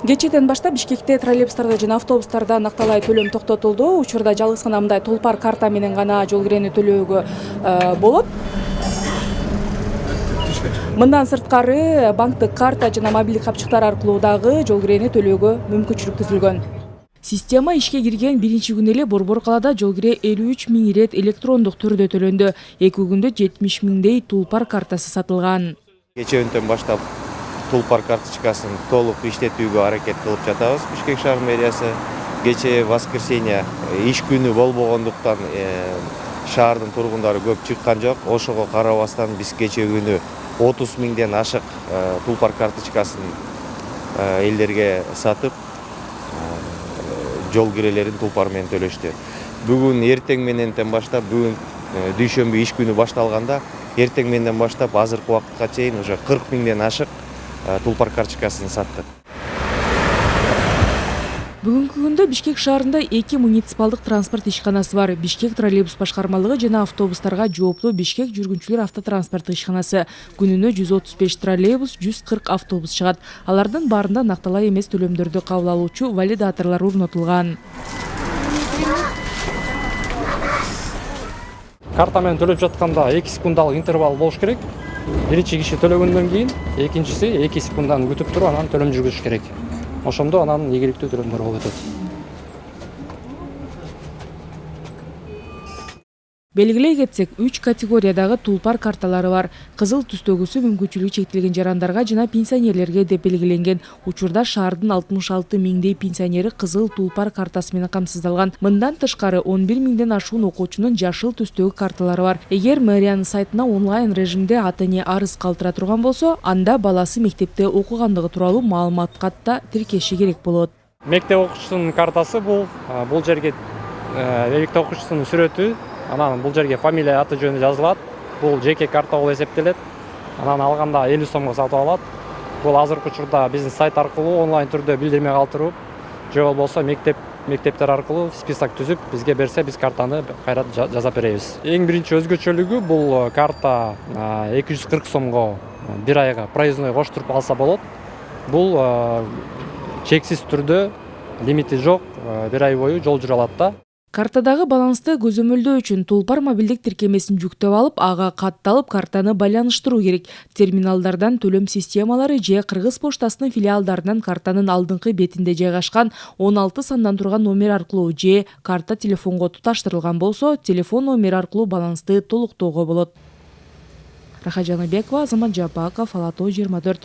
Кечээден баштап Бишкекте троллейбустарда жана автобустарда накталай төлөм токтотулду. Учурда жалгыз гана мындай тулпар карта менен гана жол кирени төлөөгө болот. Мындан сырткары банктык карта жана мобилдик капчыктар аркылуу дагы жол кирени төлөөгө мүмкүнчүлүк түзүлгөн. Система ишке кирген биринчи күнү эле Борбор калаада жол кире 53 000 ирет электрондук түрдө төлөндү. 2 күндө 70 000 тулпар картасы сатылган. Кечээден баштап тулпар карточкасын толук иштетүүгө аракет кылып жатабыз. Бишкек шаар мэриясы кечээ воскресенье иш күнү болбогондуктан шаардын тургундары көп чыккан жок. Ошого карабастан биз кечээ күнү 30 000ден ашык тулпар карточкасын элдерге сатып жол кирелерин тулпар менен төлөштү. Бүгүн эртең мененден баштап, бүгүн дүйшөмбү иш күнү башталганда, эртең менен баштап азыркы убакытка чейин уже 40 000ден ашык тулпар карточкасын саттык. Бүгүнкү күндө Бишкек шаарында 2 муниципалдык транспорт ишканасы бар. Бишкек троллейбус башкармалыгы жана автобустарга жооптуу Бишкек жүргүнчүлөр автотранспорттук ишканасы. Күнүнө 135 троллейбус, 140 автобус чыгат. Алардын баарында накталай эмес төлөмдөрдү кабыл алуучу валидаторлор орнотулган. Карта менен төлөп жатканда 2 секундалык интервал болуш керек. Биринчи киши төлөгөндөн кийин, экинчиси 2 секунданы күтүп туруп анан төлөм жүргүзүш керек. Ошондо анан ийгиликтүү төлөмдөр болуп өтөт. Белгилей кетсек, 3 категориядагы тулпар карталары бар. Кызыл түстөгүсү мүмкүнчүлүгү чектелген жарандарга жана пенсионерлерге деп белгиленген. Учурда шаардын 66 000 пенсионери кызыл тулпар картасы менен камсыздалган. Мындан тышкары 11 000ден ашуун окуучунун жашыл түстөгү карталары бар. Эгер мэриянын сайтына онлайн режимде ата-эне арыз калтыра турган болсо, анда баласы мектепте окугандыгы тууралуу маалымат катта тиркеши керек болот. Мектеп окуучусунун картасы бул жерге мектеп окуучусунун сүрөтү, анан бул жерге фамилия, аты жөнү жазылат. Бул жеке карта болуп эсептелет. Анан алганда 50 сомго сатып алат. Бул азыркы учурда биздин сайт аркылуу онлайн түрдө билдирме калтырып, же болбосо мектептер аркылуу список түзүп бизге берсе, биз картаны кайра жасап беребиз. Эң биринчи өзгөчөлүгү бул карта 240 сомго бир айга проездной коштуруп алса болот. Бул чексиз түрдө, лимити жок, бир ай бою жол жүрө алат да. Картадагы балансты көзөмөлдөө үчүн тулпар мобилдик тиркемесин жүктөп алып, ага катталып картаны байланыштыруу керек. Терминалдардан төлөм системалары же Кыргыз поштасынын филиалдарынан картанын алдыңкы бетинде жайгашкан 16 сандан турган номер аркылуу же карта телефонго туташтырылган болсо, телефон номери аркылуу балансты толуктоого болот. Рахажан Бекова, Азамат Жапаков, Ала Тоо 24.